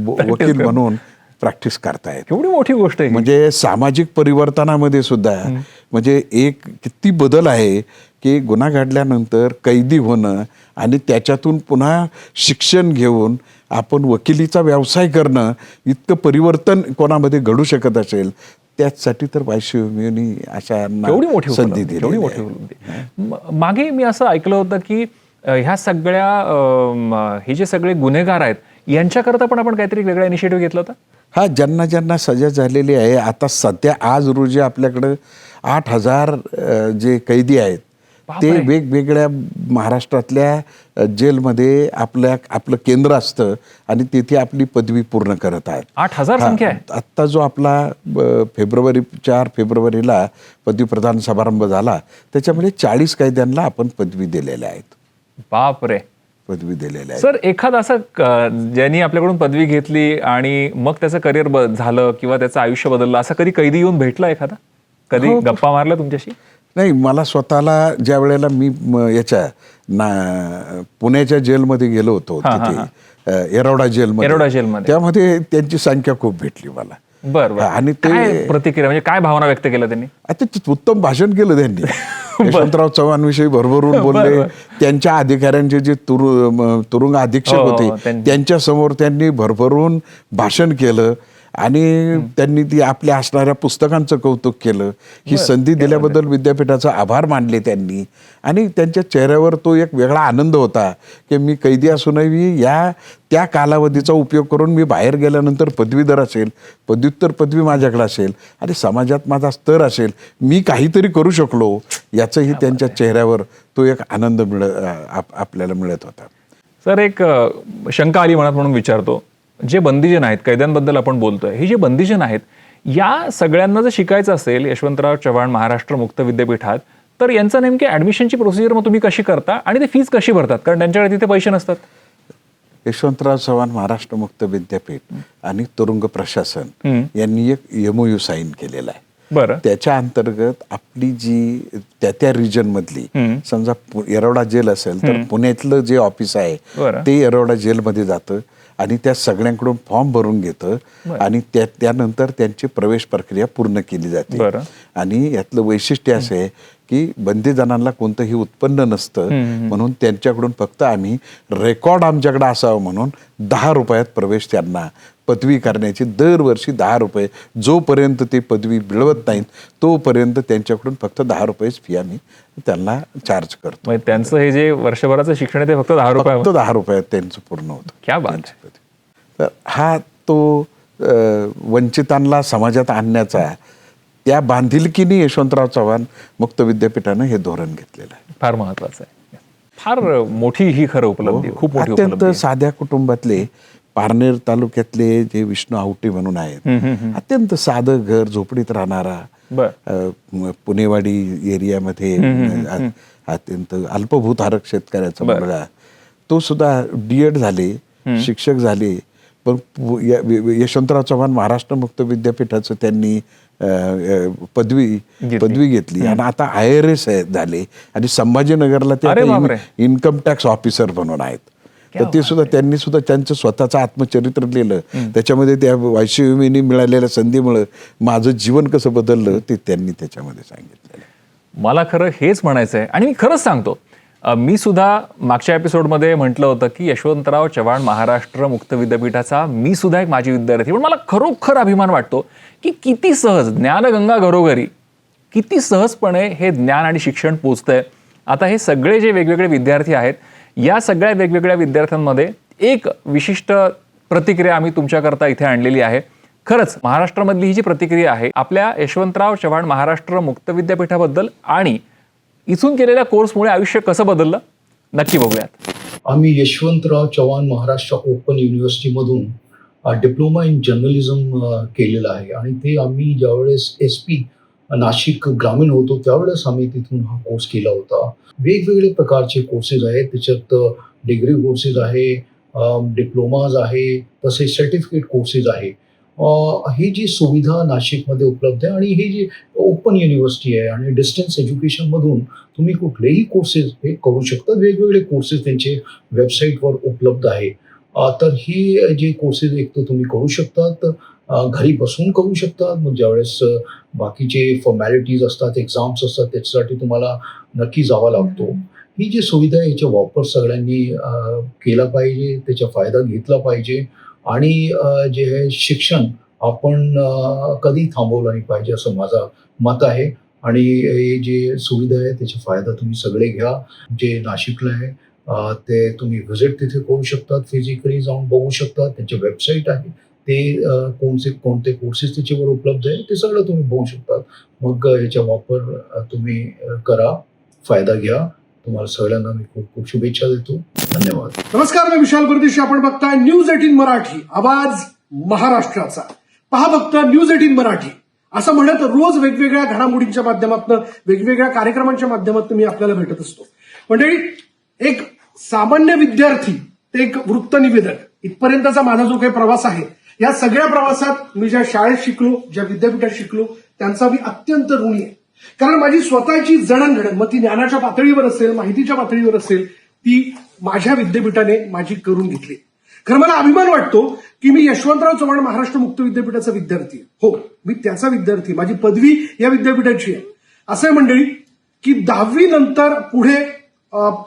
वकील म्हणून प्रॅक्टिस करतायत. एवढी मोठी गोष्ट आहे. म्हणजे सामाजिक परिवर्तनामध्ये सुद्धा म्हणजे एक किती बदल आहे की गुन्हा घडल्यानंतर कैदी होणं आणि त्याच्यातून पुन्हा शिक्षण घेऊन आपण वकिलीचा व्यवसाय करणं, इतकं परिवर्तन कोणामध्ये घडू शकत असेल, त्याचसाठी तर पायश्रीभूमी अशा संधी दिली. मागे मी असं ऐकलं होतं की ह्या सगळ्या हे जे सगळे गुन्हेगार आहेत यांच्याकरता पण आपण काहीतरी वेगळा इनिशिएटिव्ह घेतला होता. हा, ज्यांना सजा झालेली आहे, आता सध्या आज रोजी आपल्याकडं 8,000 जे कैदी आहेत ते वेगवेगळ्या महाराष्ट्रातल्या जेलमध्ये आपलं केंद्र असतं आणि तिथे आपली पदवी पूर्ण करत आहेत. 8,000 संख्या आहे. आत्ता जो आपला 4 फेब्रुवारीला पदवी प्रदान समारंभ झाला त्याच्यामध्ये 40 कैद्यांना आपण पदवी दिलेल्या आहेत. बापरे. पदवी दिलेल्या आहे. सर, एखादा असं ज्यांनी आपल्याकडून पदवी घेतली आणि मग त्याचं करिअर झालं किंवा त्याचं आयुष्य बदललं, असं कधी कैदी येऊन भेटला एखादा, कधी गप्पा मारला तुमच्याशी? नाही, मला स्वतःला ज्या वेळेला मी पुण्याच्या जेलमध्ये गेलो होतो, तिथे येरवडा जेलमध्ये, त्यामध्ये त्यांची संख्या खूप भेटली मला. बरं. आणि ते प्रतिक्रिया म्हणजे काय भावना व्यक्त केल्या त्यांनी? आता उत्तम भाषण केलं त्यांनी. यशवंतराव चव्हाण विषयी भरभरून बोलले. त्यांच्या अधिकाऱ्यांचे जे तुरुंग अधीक्षक होते त्यांच्या समोर त्यांनी भरभरून भाषण केलं आणि त्यांनी ती आपल्या असणाऱ्या पुस्तकांचं कौतुक केलं. ही संधी दिल्याबद्दल विद्यापीठाचा आभार मानले त्यांनी आणि त्यांच्या चेहऱ्यावर तो एक वेगळा आनंद होता की मी कैदी असूनही त्या कालावधीचा उपयोग करून मी बाहेर गेल्यानंतर पदवीधर असेल, पदव्युत्तर पदवी माझ्याकडे असेल आणि समाजात माझा स्तर असेल, मी काहीतरी करू शकलो, याचंही त्यांच्या चेहऱ्यावर तो एक आनंद आपल्याला मिळत होता. सर, एक शंका आली मनात म्हणून विचारतो. जे बंदीजन आहेत, कैद्यांबद्दल आपण बोलतोय, हे जे बंदीजन आहेत, या सगळ्यांना जर शिकायचं असेल यशवंतराव चव्हाण महाराष्ट्र मुक्त विद्यापीठात, तर यांचं नेमके ऍडमिशनची प्रोसिजर मग तुम्ही कशी करता आणि ते फीज कशी भरतात? कारण त्यांच्याकडे तिथे पैसे नसतात. यशवंतराव चव्हाण महाराष्ट्र मुक्त विद्यापीठ आणि तुरुंग प्रशासन यांनी एक MOU साईन केलेला आहे. बरं. त्याच्या अंतर्गत आपली जी त्या रिजन मधली, समजा येरवडा जेल असेल तर पुण्यातलं जे ऑफिस आहे ते येरवडा जेलमध्ये जातं आणि त्या सगळ्यांकडून फॉर्म भरून घेतं आणि त्यानंतर त्यांची प्रवेश प्रक्रिया पूर्ण केली जाते. आणि यातलं वैशिष्ट्य असं आहे की बंदीजनांना कोणतंही उत्पन्न नसतं, म्हणून त्यांच्याकडून फक्त आम्ही रेकॉर्ड आमच्याकडे असावं म्हणून 10 रुपयात प्रवेश त्यांना पदवी करण्याची दरवर्षी 10 रुपये, जोपर्यंत ते पदवी मिळवत नाहीत तोपर्यंत त्यांच्याकडून फक्त 10 रुपये फी आम्ही त्यांना चार्ज करतो. त्यांचं हे जे वर्षभराचं शिक्षण आहे ते फक्त 10 रुपये, फक्त 10 रुपयात त्यांचं पूर्ण होतं. क्या बात. तर हा तो वंचितांना समाजात आणण्याचा त्या बांधिलकीने यशवंतराव चव्हाण मुक्त विद्यापीठानं हे धोरण घेतलेलं आहे. फार महत्वाचं आहे. फार मोठी ही खरं उपलब्धी, खूप मोठी उपलब्धी. अत्यंत साध्या कुटुंबातले पारनेर तालुक्यातले जे विष्णू आवटे म्हणून आहेत, अत्यंत साधं घर, झोपडीत राहणारा, पुणेवाडी एरियामध्ये अत्यंत अल्पभूधारक शेतकऱ्याचा मुलगा, तो सुद्धा D.Ed झाले, शिक्षक झाले. पण यशवंतराव चव्हाण महाराष्ट्र मुक्त विद्यापीठाचं त्यांनी पदवी घेतली आणि आता IRS झाले आणि संभाजीनगरला ते इन्कम टॅक्स ऑफिसर म्हणून आहेत. तर ते सुद्धा त्यांनी सुद्धा त्यांचं स्वतःचं आत्मचरित्र लिहिलं. त्याच्यामध्ये त्या YCVMने मिळालेल्या संधीमुळे माझं जीवन कसं बदललं ते त्यांनी त्याच्यामध्ये सांगितलं. मला खरं हेच म्हणायचं आहे आणि मी खरंच सांगतो, मी सुद्धा मागच्या एपिसोडमध्ये म्हटलं होतं की यशवंतराव चव्हाण महाराष्ट्र मुक्त विद्यापीठाचा मी सुद्धा एक माजी विद्यार्थी, पण मला खरोखर अभिमान वाटतो की किती सहज ज्ञानगंगा घरोघरी किती सहजपणे हे ज्ञान आणि शिक्षण पोचतंय. आता हे सगळे जे वेगवेगळे विद्यार्थी आहेत, या सगळ्या वेगवेगळ्या विद्यार्थ्यांमध्ये एक विशिष्ट प्रतिक्रिया आम्ही तुमच्याकरता इथे आणलेली आहे. खरंच महाराष्ट्रामधली ही जी प्रतिक्रिया आहे आपल्या यशवंतराव चव्हाण महाराष्ट्र मुक्त विद्यापीठाबद्दल आणि इथून केलेल्या कोर्समुळे आयुष्य कसं बदललं, नक्की बघूयात. आम्ही यशवंतराव चव्हाण महाराष्ट्र ओपन युनिव्हर्सिटीमधून डिप्लोमा इन जर्नलिझम केलेलं आहे आणि ते आम्ही ज्यावेळेस SP नाशिक ग्रामीण होतो त्यावेळेस आम्ही तिथून हा कोर्स केला होता. वेगवेगळे प्रकारचे कोर्सेस आहेत, त्याच्यात डिग्री कोर्सेस आहे, डिप्लोमाज आहे, तसेच सर्टिफिकेट कोर्सेस आहे. ही जी सुविधा नाशिकमध्ये उपलब्ध आहे आणि ही जी ओपन युनिव्हर्सिटी आहे आणि डिस्टन्स एज्युकेशनमधून तुम्ही कुठलेही कोर्सेस हे करू शकता. वेगवेगळे कोर्सेस त्यांचे वेबसाईटवर उपलब्ध आहे. तर ही जे कोर्सेस एक तर तुम्ही करू शकतात, घरी बसून करू शकतात. मग ज्यावेळेस बाकीचे फॉर्मॅलिटीज असतात, एक्झाम्स असतात, त्याच्यासाठी तुम्हाला नक्की जावं लागतो. ही जी सुविधा आहे याचा वापर सगळ्यांनी केला पाहिजे, त्याचा फायदा घेतला पाहिजे आणि जे आहे शिक्षण आपण कधी थांबवलं नाही पाहिजे असं माझं मत आहे. आणि हे जे सुविधा आहे त्याचा फायदा तुम्ही सगळे घ्या. जे नाशिकला आहे ते तुम्ही व्हिजिट तिथे करू शकतात, फिजिकली जाऊन बघू शकतात. त्यांचे वेबसाईट आहे, ते कोणते कोर्सेस त्याच्यावर उपलब्ध आहे ते सगळं तुम्ही बघू शकतात. मग याचा वापर तुम्ही करा, फायदा घ्या. तुम्हाला सगळ्यांना मी खूप खूप शुभेच्छा देतो. धन्यवाद. नमस्कार, मी विशाल परदेशी. आपण बघताय न्यूज 18 मराठी, आवाज महाराष्ट्राचा. पहा फक्त न्यूज 18 मराठी असं म्हणत रोज वेगवेगळ्या घडामोडींच्या माध्यमातून, वेगवेगळ्या कार्यक्रमांच्या माध्यमातून मी आपल्याला भेटत असतो. मंडळी, एक सामान्य विद्यार्थी ते एक वृत्त निवेदक इथपर्यंतचा माझा जो काही प्रवास आहे, या सगळ्या प्रवासात मी ज्या शाळेत शिकलो, ज्या विद्यापीठात शिकलो, त्यांचा मी अत्यंत ऋणी आहे. कारण माझी स्वतःची जडणघडण, मग ती ज्ञानाच्या पातळीवर असेल, माहितीच्या पातळीवर असेल, ती माझ्या विद्यापीठाने माझी करून घेतली. खरं मला अभिमान वाटतो की मी यशवंतराव चव्हाण महाराष्ट्र मुक्त विद्यापीठाचा विद्यार्थी आहे. हो, मी त्याचा विद्यार्थी, माझी पदवी या विद्यापीठाची आहे. असं आहे मंडळी की 10वी नंतर पुढे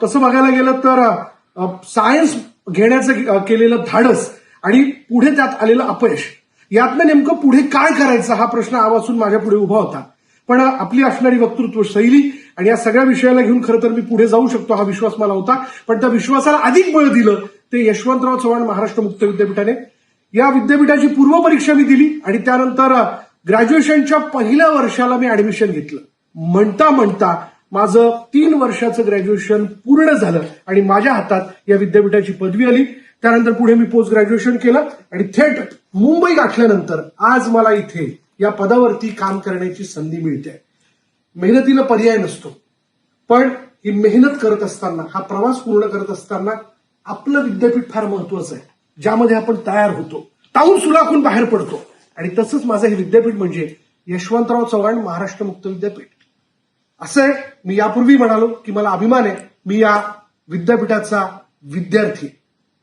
तसं बघायला गेलं तर सायन्स घेण्याचं केलेलं धाडस आणि पुढे त्यात आलेलं अपयश, यातनं नेमकं पुढे काय करायचं हा प्रश्न आवासून माझ्या पुढे उभा होता. पण आपली असणारी वक्तृत्व शैली आणि या सगळ्या विषयाला घेऊन खरं तर मी पुढे जाऊ शकतो हा विश्वास मला होता. पण त्या विश्वासाला अधिक बळ दिलं ते यशवंतराव चव्हाण महाराष्ट्र मुक्त विद्यापीठाने. या विद्यापीठाची पूर्वपरीक्षा मी दिली आणि त्यानंतर ग्रॅज्युएशनच्या पहिल्या वर्षाला मी ऍडमिशन घेतलं. म्हणता म्हणता माझं 3 वर्षाचं ग्रॅज्युएशन पूर्ण झालं आणि माझ्या हातात या विद्यापीठाची पदवी आली. त्यानंतर पुढे मी पोस्ट ग्रॅज्युएशन केलं आणि थेट मुंबई गाठल्यानंतर आज मला इथे या पदावरती काम करण्याची संधी मिळते. मेहनतीला पर्याय नसतो, पण ही मेहनत करत असताना, हा प्रवास पूर्ण करत असताना आपलं विद्यापीठ फार महत्वाचं आहे, ज्यामध्ये आपण तयार होतो, ताऊन सुलाखून बाहेर पडतो. आणि तसंच माझं हे विद्यापीठ म्हणजे यशवंतराव चव्हाण महाराष्ट्र मुक्त विद्यापीठ. असं आहे, मी यापूर्वी म्हणालो की मला अभिमान आहे, मी या विद्यापीठाचा विद्यार्थी.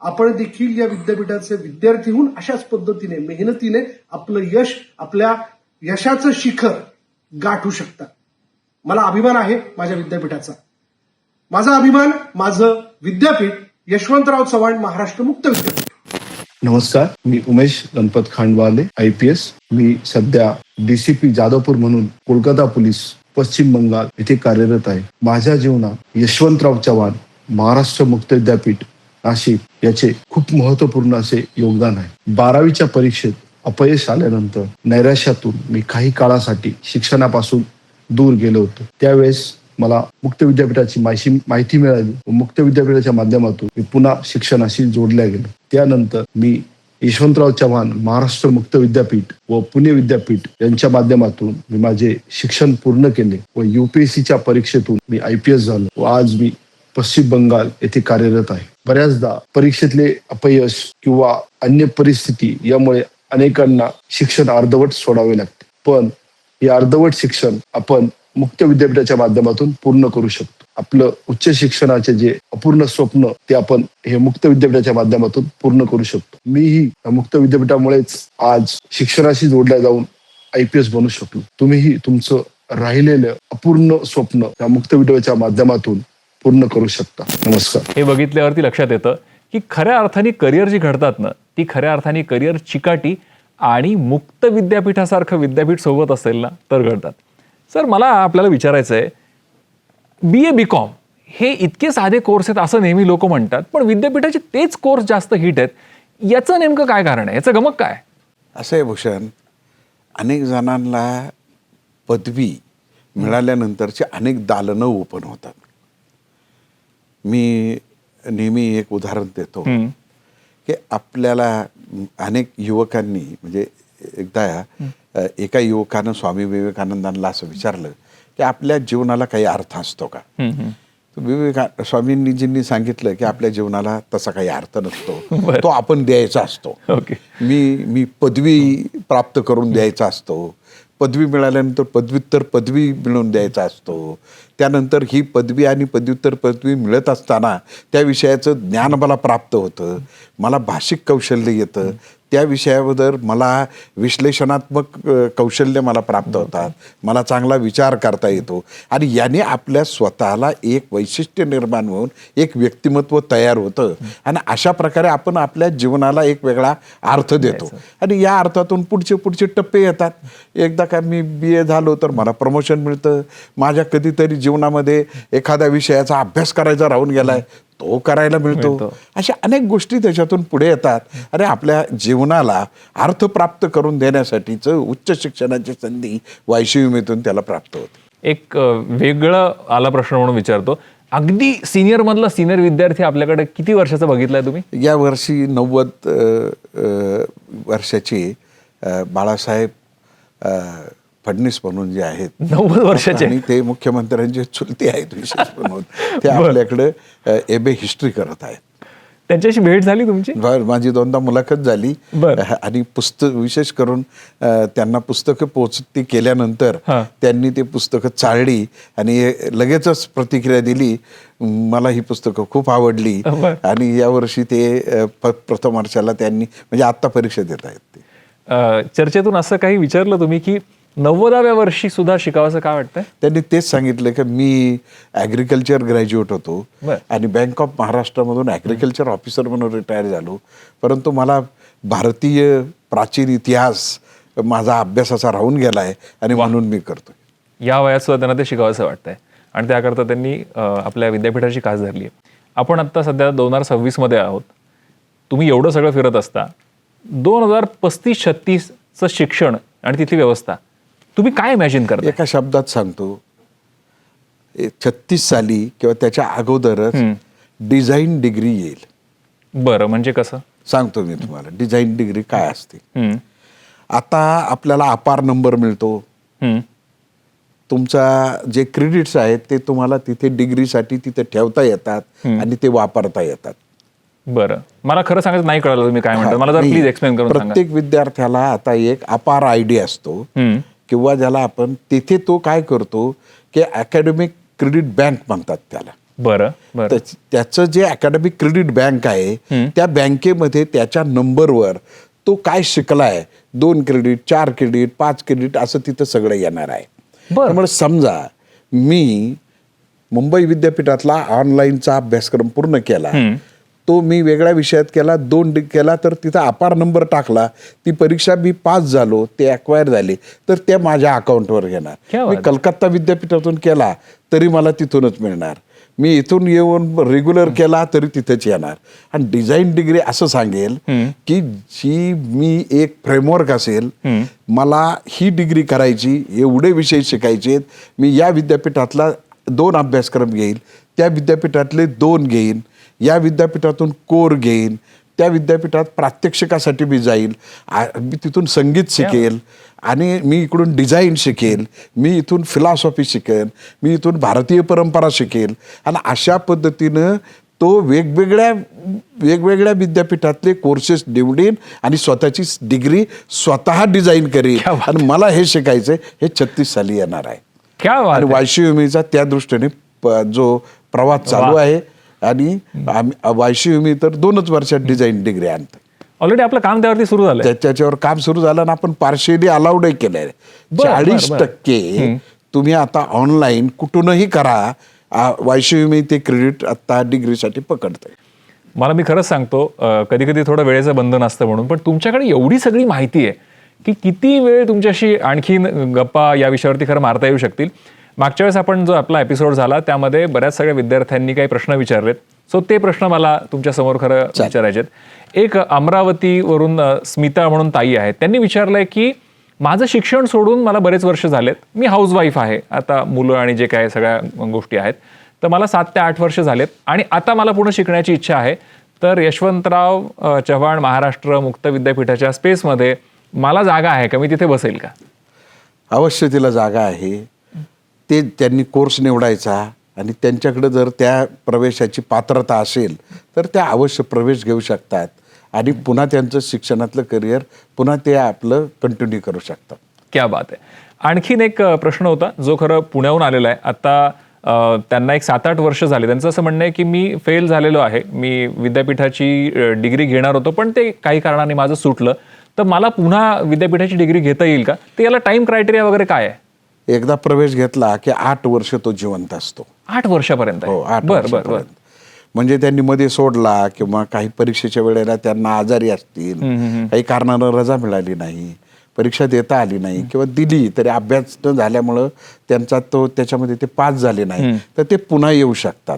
आपण देखील या विद्यापीठाचे विद्यार्थी होऊन अशाच पद्धतीने, मेहनतीने आपलं यश, आपल्या यशाचं शिखर गाठू शकता. मला अभिमान आहे माझ्या विद्यापीठाचा. माझा अभिमान, माझं विद्यापीठ यशवंतराव चव्हाण महाराष्ट्र मुक्त विद्यापीठ. नमस्कार, मी उमेश गणपत खांडवाले, IPS. मी सध्या DCP जादवपूर म्हणून कोलकाता पोलीस पश्चिम बंगाल येथे कार्यरत आहे. माझ्या जीवनात यशवंतराव चव्हाण महाराष्ट्र मुक्त विद्यापीठ नाशिक याचे खूप महत्वपूर्ण असे योगदान आहे. 12वीच्या परीक्षेत अपयश आल्यानंतर नैराश्यातून मी काही काळासाठी शिक्षणापासून दूर गेलो होतो. त्यावेळेस मला मुक्त विद्यापीठाची माहिती मिळाली व मुक्त विद्यापीठाच्या माध्यमातून मी पुन्हा शिक्षणाशी जोडल्या गेलो. त्यानंतर मी यशवंतराव चव्हाण महाराष्ट्र मुक्त विद्यापीठ व पुणे विद्यापीठ यांच्या माध्यमातून मी माझे शिक्षण पूर्ण केले व UPSCच्या परीक्षेतून मी IPS झालो व आज मी पश्चिम बंगाल येथे कार्यरत आहे. बऱ्याचदा परीक्षेतले अपयश किंवा अन्य परिस्थिती यामुळे अनेकांना शिक्षण अर्धवट सोडावे लागते, पण हे अर्धवट शिक्षण आपण मुक्त विद्यापीठाच्या माध्यमातून पूर्ण करू शकतो. आपलं उच्च शिक्षणाचे जे अपूर्ण स्वप्न ते आपण हे मुक्त विद्यापीठाच्या माध्यमातून पूर्ण करू शकतो. मीही मुक्त विद्यापीठामुळेच आज शिक्षणाशी जोडल्या जाऊन IPS बनू शकलो. तुम्हीही तुमचं राहिलेलं अपूर्ण स्वप्न त्या मुक्त विद्यापीठाच्या माध्यमातून पूर्ण करू शकता. नमस्कार. हे बघितल्यावरती लक्षात येतं की खऱ्या अर्थाने करिअर जी घडतात ना ती खऱ्या अर्थाने करिअर चिकाटी आणि मुक्त विद्यापीठासारखं विद्यापीठ सोबत असेल ना तर घडतात. सर मला आपल्याला विचारायचं आहे, BA BCom हे इतके साधे कोर्स आहेत असं नेहमी लोक म्हणतात, पण विद्यापीठाचे तेच कोर्स जास्त हिट आहेत. याचं नेमकं काय कारण आहे? याचं गमक काय? असं आहे भूषण, अनेक जणांना पदवी मिळाल्यानंतरची अनेक दालनं ओपन होतात. मी नेहमी एक उदाहरण देतो की आपल्याला अनेक युवकांनी म्हणजे एकदा एका युवकानं स्वामी विवेकानंदांना असं विचारलं की आपल्या जीवनाला काही अर्थ असतो का? स्वामींनीजींनी सांगितलं की आपल्या जीवनाला तसा काही अर्थ नसतो, तो आपण द्यायचा असतो. मी पदवी प्राप्त करून द्यायचा असतो, पदवी मिळाल्यानंतर पदव्युत्तर पदवी मिळवून द्यायचा असतो, त्यानंतर ही पदवी आणि पदव्युत्तर पदवी मिळत असताना त्या विषयाचं ज्ञान मला प्राप्त होतं, मला भाषिक कौशल्य येतं, त्या विषयाबद्दल मला विश्लेषणात्मक कौशल्य मला प्राप्त होतात, मला चांगला विचार करता येतो आणि याने आपल्या स्वतःला एक वैशिष्ट्य निर्माण होऊन एक व्यक्तिमत्व तयार होतं आणि अशा प्रकारे आपण आपल्या जीवनाला एक वेगळा अर्थ देतो आणि या अर्थातून पुढचे टप्पे येतात. एकदा का मी BA झालो तर मला प्रमोशन मिळतं, माझ्या कधीतरी जीवनामध्ये एखाद्या विषयाचा अभ्यास करायचा राहून गेलाय तो करायला मिळतो. अशा अनेक गोष्टी त्याच्यातून पुढे येतात आणि आपल्या जीवनाला अर्थ प्राप्त करून देण्यासाठीचं उच्च शिक्षणाची संधी YCUMतून त्याला प्राप्त होते. एक वेगळं आला प्रश्न म्हणून विचारतो, अगदी सिनियर मधला सिनियर विद्यार्थी आपल्याकडे किती वर्षाचा बघितलाय तुम्ही? या वर्षी 90 वर्षाचे बाळासाहेब फडणवीस म्हणून जे आहेत 90 वर्षाचे आणि ते मुख्यमंत्र्यांचे चुलते आहेत विशेष म्हणून ते आपल्याकडे MA हिस्ट्री करत आहेत. त्यांच्याशी भेट झाली तुमची? माझी 2दा मुलाखत झाली आणि पुस्तक विशेष करून त्यांना पुस्तकं पोचती केल्यानंतर त्यांनी ते पुस्तकं चाळली आणि लगेचच प्रतिक्रिया दिली, मला ही पुस्तकं खूप आवडली आणि यावर्षी ते प्रथम वर्षाला त्यांनी म्हणजे आत्ता परीक्षा देत आहेत. ते चर्चेतून असं काही विचारलं तुम्ही की 90व्या वर्षी सुद्धा शिकावंसं काय वाटतंय? त्यांनी तेच सांगितलं की मी ॲग्रिकल्चर ग्रॅज्युएट होतो आणि बँक ऑफ महाराष्ट्रामधून ॲग्रिकल्चर ऑफिसर म्हणून रिटायर झालो, परंतु मला भारतीय प्राचीन इतिहास माझा अभ्यासाचा राहून गेला आहे आणि म्हणून मी करतो. या वयात सुद्धा त्यांना ते शिकावंसं वाटतंय आणि त्याकरता त्यांनी आपल्या विद्यापीठाची कास धरली आहे. आपण आत्ता सध्या 2026मध्ये आहोत. तुम्ही एवढं सगळं फिरत असता 2035-36चं शिक्षण आणि तिथली व्यवस्था तुम्ही काय इमॅजिन करता? एका शब्दात सांगतो, 36 साली किंवा त्याच्या अगोदरच डिझाईन डिग्री येईल. बरं, म्हणजे कसं सांगतो मी तुम्हाला डिझाईन डिग्री काय असते. आता आपल्याला अपार नंबर मिळतो, तुमचा जे क्रेडिट्स आहेत ते तुम्हाला तिथे डिग्रीसाठी तिथे ठेवता येतात आणि ते वापरता येतात. बरं, मला खरं सांगायचं नाही कळलं तुम्ही काय म्हणता, मला जरा प्लीज एक्सप्लेन करून सांगा. प्रत्येक विद्यार्थ्याला आता एक अपार ID असतो किंवा ज्याला आपण तिथे तो काय करतो की अकॅडमिक क्रेडिट बँक म्हणतात त्याला. बरं, त्याचं जे अकॅडमिक क्रेडिट बँक आहे त्या बँकेमध्ये त्याच्या नंबरवर तो काय शिकलाय 2 क्रेडिट 4 क्रेडिट 5 क्रेडिट असं तिथं सगळं येणार आहे. त्यामुळे समजा मी मुंबई विद्यापीठातला ऑनलाईनचा अभ्यासक्रम पूर्ण केला, तो मी वेगळ्या विषयात केला 2 केला तर तिथं अपार नंबर टाकला, ती परीक्षा मी पास झालो, ते अक्वायर झाले तर त्या माझ्या अकाउंटवर घेणार. मी कलकत्ता विद्यापीठातून केला तरी मला तिथूनच मिळणार, मी इथून येऊन रेग्युलर केला तरी तिथेच येणार. आणि डिझाईन डिग्री असं सांगेल की जी मी एक फ्रेमवर्क असेल, मला ही डिग्री करायची, एवढे विषय शिकायचे, मी या विद्यापीठातला 2 अभ्यासक्रम घेईल, त्या विद्यापीठातले 2 घेईन, या विद्यापीठातून कोर घेईन, त्या विद्यापीठात प्रात्यक्षिकासाठी मी जाईल, मी तिथून संगीत शिकेल आणि मी इकडून डिझाईन शिकेल, मी इथून फिलॉसॉफी शिकेल, मी इथून भारतीय परंपरा शिकेल आणि अशा पद्धतीनं तो वेगवेगळ्या विद्यापीठातले कोर्सेस निवडीन आणि स्वतःची डिग्री स्वतः डिझाईन करेल आणि मला हे शिकायचं हे 36 साली येणार आहे. आणि YCUMचा त्या दृष्टीने जो प्रवास चालू आहे. आणि वायसीएमई तर 2च वर्षात डिझाईन डिग्री आणतं. ऑलरेडी आपलं काम त्यावरती सुरू झालं. त्याच्यावर काम सुरू झालं आणि आपण पार्शियली अलाउडही केलं आहे. 40% तुम्ही आता ऑनलाईन कुठूनही करा. वायसीएमई ते क्रेडिट आता डिग्रीसाठी पकडतंय. मला मी खरंच सांगतो, कधी कधी थोडं वेळेचं बंधन असतं म्हणून, पण तुमच्याकडे एवढी सगळी माहिती आहे की किती वेळ तुमच्याशी आणखीन गप्पा या विषयावरती खरं मारता येऊ शकतील. मागच्या वेळेस आपण जो आपला एपिसोड झाला त्यामध्ये बऱ्याच सगळ्या विद्यार्थ्यांनी काही प्रश्न विचारलेत. सो ते प्रश्न मला तुमच्या समोर खरं विचारायचे. एक अमरावतीवरून स्मिता म्हणून ताई आहेत. त्यांनी विचारलंय की माझं शिक्षण सोडून मला बरेच वर्ष झालेत, मी हाऊसवाईफ आहे, आता मुलं आणि जे काय सगळ्या गोष्टी आहेत, तर मला 7 ते 8 वर्ष झालेत आणि आता मला पुढे शिकण्याची इच्छा आहे. तर यशवंतराव चव्हाण महाराष्ट्र मुक्त विद्यापीठाच्या स्पेसमध्ये मला जागा आहे का, मी तिथे बसेल का? अवश्य तिला जागा आहे. ते त्यांनी कोर्स निवडायचा आणि त्यांच्याकडे जर त्या प्रवेशाची पात्रता असेल तर त्या अवश्य प्रवेश घेऊ शकतात आणि पुन्हा त्यांचं शिक्षणातलं करिअर पुन्हा ते आपलं कंटिन्यू करू शकतात. क्या बात आहे. आणखीन एक प्रश्न होता जो खरं पुण्याहून आलेला आहे. आता त्यांना एक 7-8 वर्ष झाले. त्यांचं असं म्हणणं आहे की मी फेल झालेलो आहे, मी विद्यापीठाची डिग्री घेणार होतो पण ते काही कारणाने माझं सुटलं, तर मला पुन्हा विद्यापीठाची डिग्री घेता येईल का? ते याला टाइम क्रायटेरिया वगैरे काय आहे? एकदा प्रवेश घेतला की 8 वर्ष तो जिवंत असतो. 8 वर्षापर्यंत? हो, 8 बरं. वर्षापर्यंत. म्हणजे त्यांनी मध्ये सोडला किंवा काही परीक्षेच्या वेळेला त्यांना आजारी असतील, काही कारणानं रजा मिळाली नाही, परीक्षा देता आली नाही किंवा दिली तरी अभ्यास न झाल्यामुळं त्यांचा तो त्याच्यामध्ये ते पास झाले नाही, तर ते पुन्हा येऊ शकतात.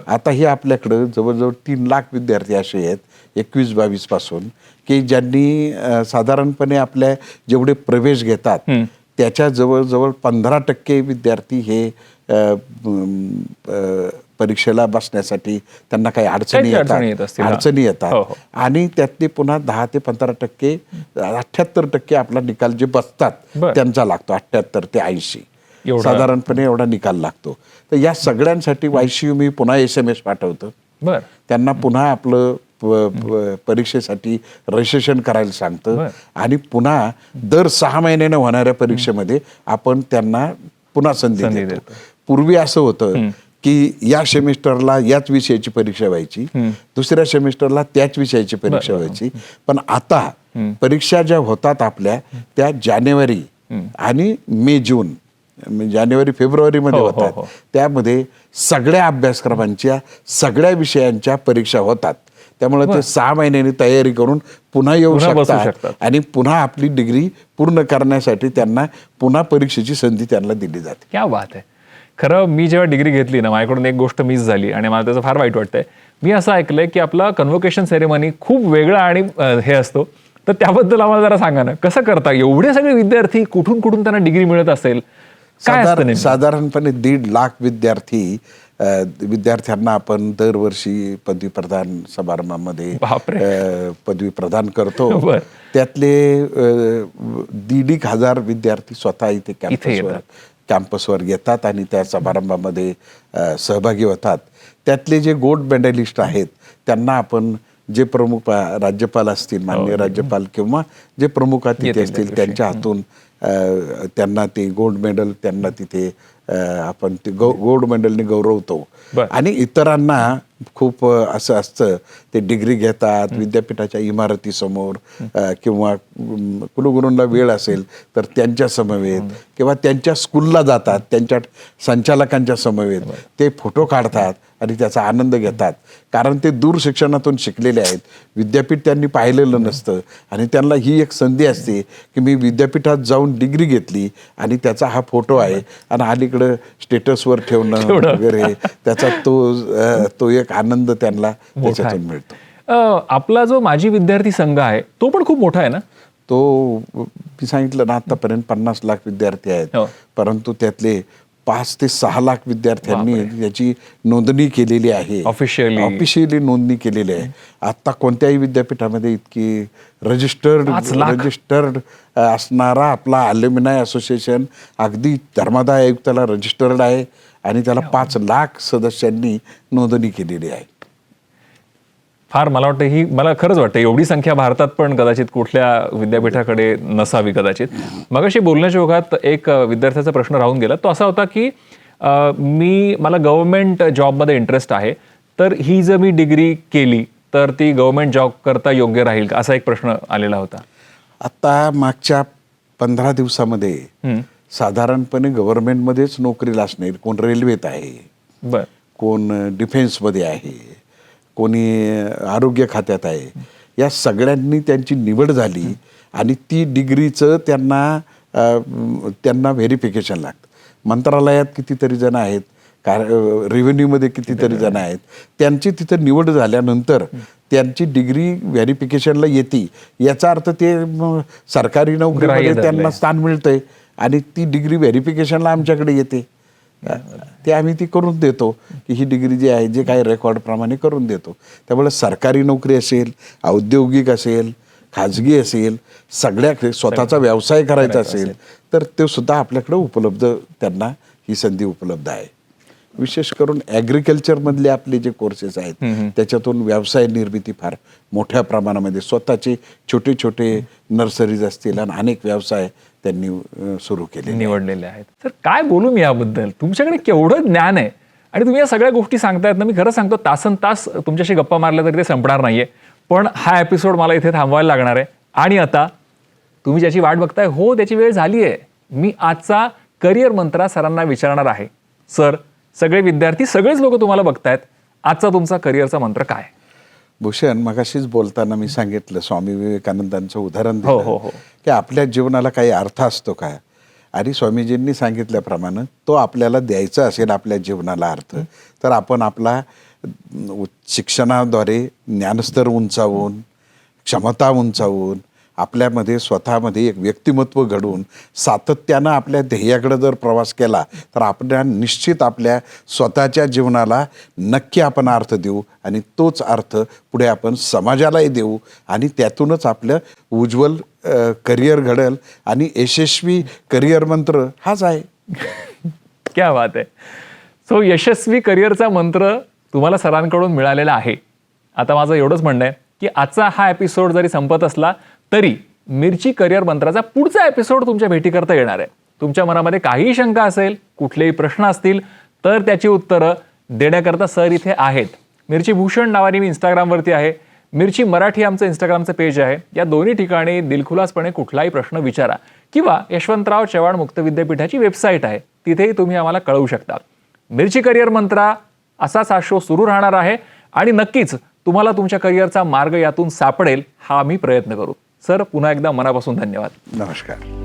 आता हे आपल्याकडं जवळजवळ 3 लाख विद्यार्थी असे आहेत 21-22 पासून की ज्यांनी साधारणपणे आपल्या जेवढे प्रवेश घेतात त्याच्या जवळजवळ 15% विद्यार्थी हे परीक्षेला बसण्यासाठी त्यांना काही अडचणी येतात आणि त्यातले पुन्हा 10 ते 15%, 78% आपला निकाल जे बसतात त्यांचा लागतो. 78 ते 80 साधारणपणे एवढा निकाल लागतो. तर या सगळ्यांसाठी वायसीएमई पुन्हा SMS पाठवतं. त्यांना पुन्हा आपलं परीक्षेसाठी रजिस्ट्रेशन करायला सांगतं आणि पुन्हा दर 6 महिन्याने होणाऱ्या परीक्षेमध्ये आपण त्यांना पुन्हा संधी देतो. पूर्वी असं होतं की या सेमिस्टरला याच विषयाची परीक्षा व्हायची, दुसऱ्या सेमिस्टरला त्याच विषयाची परीक्षा व्हायची. पण आता परीक्षा ज्या होतात आपल्या त्या जानेवारी आणि मे-जून, जानेवारी-फेब्रुवारीमध्ये होतात. त्यामध्ये सगळ्या अभ्यासक्रमांच्या सगळ्या विषयांच्या परीक्षा होतात. त्यामुळे ते 6 महिन्यांनी तयारी करून पुन्हा येऊ शकतात आणि पुन्हा आपली डिग्री पूर्ण करण्यासाठी त्यांना पुन्हा परीक्षेची संधी त्यांना दिली जाते. क्या बात आहे. खरं मी जेव्हा डिग्री घेतली ना, माझ्याकडून एक गोष्ट मिस झाली आणि मला त्याचं फार वाईट वाटतंय. मी असं ऐकलंय की आपला कन्व्होकेशन सेरेमनी खूप वेगळा आणि हे असतो, तर त्याबद्दल आम्हाला जरा सांगा ना, कसं करता? एवढे सगळे विद्यार्थी कुठून कुठून त्यांना डिग्री मिळत असेल? साधारणपणे 1.5 लाख विद्यार्थ्यांना आपण दरवर्षी पदवी प्रदान समारंभामध्ये पदवी प्रदान करतो. त्यातले 1,500 विद्यार्थी स्वतः इथे कॅम्पसवर येतात आणि त्या समारंभामध्ये सहभागी होतात. त्यातले जे गोल्ड मेडलिस्ट आहेत त्यांना आपण जे प्रमुख राज्यपाल असतील, माननीय राज्यपाल किंवा जे प्रमुख अतिथी असतील त्यांच्या हातून त्यांना ते गोल्ड मेडल त्यांना तिथे आपण ते गोल्ड मेडलने गौरवतो. आणि इतरांना खूप असं असतं ते डिग्री घेतात विद्यापीठाच्या इमारतीसमोर किंवा कुलगुरूंना वेळ असेल तर त्यांच्या समवेत किंवा त्यांच्या स्कूलला जातात, त्यांच्या संचालकांच्या समवेत ते फोटो काढतात आणि त्याचा आनंद घेतात. कारण ते दूर शिक्षणातून शिकलेले आहेत, विद्यापीठ त्यांनी पाहिलेलं नसतं आणि त्यांना ही एक संधी असते की मी विद्यापीठात जाऊन डिग्री घेतली आणि त्याचा हा फोटो आहे आणि अलीकडं स्टेटसवर ठेवणं वगैरे त्याचा तो एक आनंद त्यांना त्याच्यातून मिळतो. आपला जो माजी विद्यार्थी संघ आहे तो पण खूप मोठा आहे ना? तो मी सांगितलं ना आतापर्यंत 50 लाख विद्यार्थी आहेत, परंतु त्यातले 5 ते 6 लाख विद्यार्थ्यांनी याची नोंदणी केलेली आहे, ऑफिशियली नोंदणी केलेली आहे. आता कोणत्याही विद्यापीठामध्ये इतकी रजिस्टर्ड असणारा आपला अल्युमिनाय असोसिएशन अगदी धर्मादाय आयुक्ताला रजिस्टर्ड आहे आणि त्याला 5 लाख सदस्यांनी नोंदणी केलेली आहे. फार मला वाटतं ही मला खरंच वाटतं एवढी संख्या भारतात पण कदाचित कुठल्या विद्यापीठाकडे नसावी कदाचित. मगाशी बोलण्याच्या ओघात एक विद्यार्थ्याचा प्रश्न राहून गेला, तो असा होता की मला गव्हर्नमेंट जॉबमध्ये इंटरेस्ट आहे, तर ही जर मी डिग्री केली तर ती गव्हर्नमेंट जॉब करता योग्य राहील का, असा एक प्रश्न आलेला होता. आता मागच्या 15 दिवसामध्ये साधारणपणे गव्हर्नमेंटमध्येच नोकरीला असणार, कोण रेल्वेत आहे, बर, कोण डिफेन्समध्ये आहे, कोणी आरोग्य खात्यात आहे, या सगळ्यांनी त्यांची निवड झाली आणि ती डिग्रीचं त्यांना व्हेरिफिकेशन लागतं. मंत्रालयात कितीतरी जण आहेत, रेव्हेन्यूमध्ये कितीतरी जण आहेत, त्यांची तिथं निवड झाल्यानंतर त्यांची डिग्री व्हेरिफिकेशनला येते, याचा अर्थ ते सरकारी नोकरीमध्ये त्यांना स्थान मिळतंय आणि ती डिग्री व्हेरिफिकेशनला आमच्याकडे येते. ते आम्ही ती करून देतो की ही डिग्री जी आहे जे काही रेकॉर्डप्रमाणे करून देतो. त्यामुळे सरकारी नोकरी असेल, औद्योगिक असेल, खाजगी असेल, सगळ्या स्वतःचा व्यवसाय करायचा असेल तर ते सुद्धा आपल्याकडे उपलब्ध, त्यांना ही संधी उपलब्ध आहे. विशेष करून ॲग्रिकल्चरमधले आपले जे कोर्सेस आहेत त्याच्यातून व्यवसाय निर्मिती फार मोठ्या प्रमाणामध्ये, स्वतःचे छोटे छोटे नर्सरीज असतील आणि अनेक व्यवसाय त्यांनी सुरू केले, निवडलेले आहेत. तर काय बोलू मी याबद्दल, तुमच्याकडे केवढं ज्ञान आहे आणि तुम्ही या सगळ्या गोष्टी सांगतायत ना. मी खरं सांगतो, तासन तास तुमच्याशी गप्पा मारल्या तरी ते संपणार नाहीये, पण हा एपिसोड मला इथे थांबवायला लागणार आहे. आणि आता तुम्ही ज्याची वाट बघताय, हो त्याची वेळ झाली आहे. मी आजचा करिअर मंत्र सरांना विचारणार आहे. सर, सगळे विद्यार्थी, सगळेच लोक तुम्हाला बघतायत, आजचा तुमचा करिअरचा मंत्र काय? भूषण, मगाशीच बोलताना मी सांगितलं, स्वामी विवेकानंदांचं उदाहरण हो दिलं हो हो की आपल्या जीवनाला काही अर्थ असतो का, आणि स्वामीजींनी सांगितल्याप्रमाणे तो आपल्याला द्यायचा असेल आपल्या जीवनाला अर्थ, तर आपण आपला शिक्षणाद्वारे ज्ञानस्तर उंचावून, क्षमता उंचावून, आपल्यामध्ये स्वतःमध्ये एक व्यक्तिमत्व घडवून सातत्यानं आपल्या ध्येयाकडे जर प्रवास केला तर आपल्या निश्चित आपल्या स्वतःच्या जीवनाला नक्की आपण अर्थ देऊ आणि तोच अर्थ पुढे आपण समाजालाही देऊ आणि त्यातूनच आपलं उज्ज्वल करिअर घडेल. आणि यशस्वी करिअर मंत्र हाच आहे. क्या बात आहे. सो यशस्वी करिअरचा मंत्र तुम्हाला सरांकडून मिळालेला आहे. आता माझं एवढंच म्हणणं आहे की आजचा हा एपिसोड जरी संपत असला तरी मिरची करिअर मंत्राचा पुढचा एपिसोड तुमच्या भेटीकरता येणार आहे. तुमच्या मनामध्ये काहीही शंका असेल, कुठलेही प्रश्न असतील तर त्याची उत्तरं देण्याकरता सर इथे आहेत. मिरची भूषण नावाने मी इंस्टाग्रामवरती आहे, मिरची मराठी आमचं इंस्टाग्रामचं पेज आहे. या दोन्ही ठिकाणी दिलखुलासपणे कुठलाही प्रश्न विचारा किंवा यशवंतराव चव्हाण मुक्त विद्यापीठाची वेबसाईट आहे, तिथेही तुम्ही आम्हाला कळवू शकता. मिरची करिअर मंत्रा असाच हा शो सुरू राहणार आहे आणि नक्कीच तुम्हाला तुमच्या करिअरचा मार्ग यातून सापडेल, हा आम्ही प्रयत्न करू. सर, पुन्हा एकदा मनापासून धन्यवाद. नमस्कार.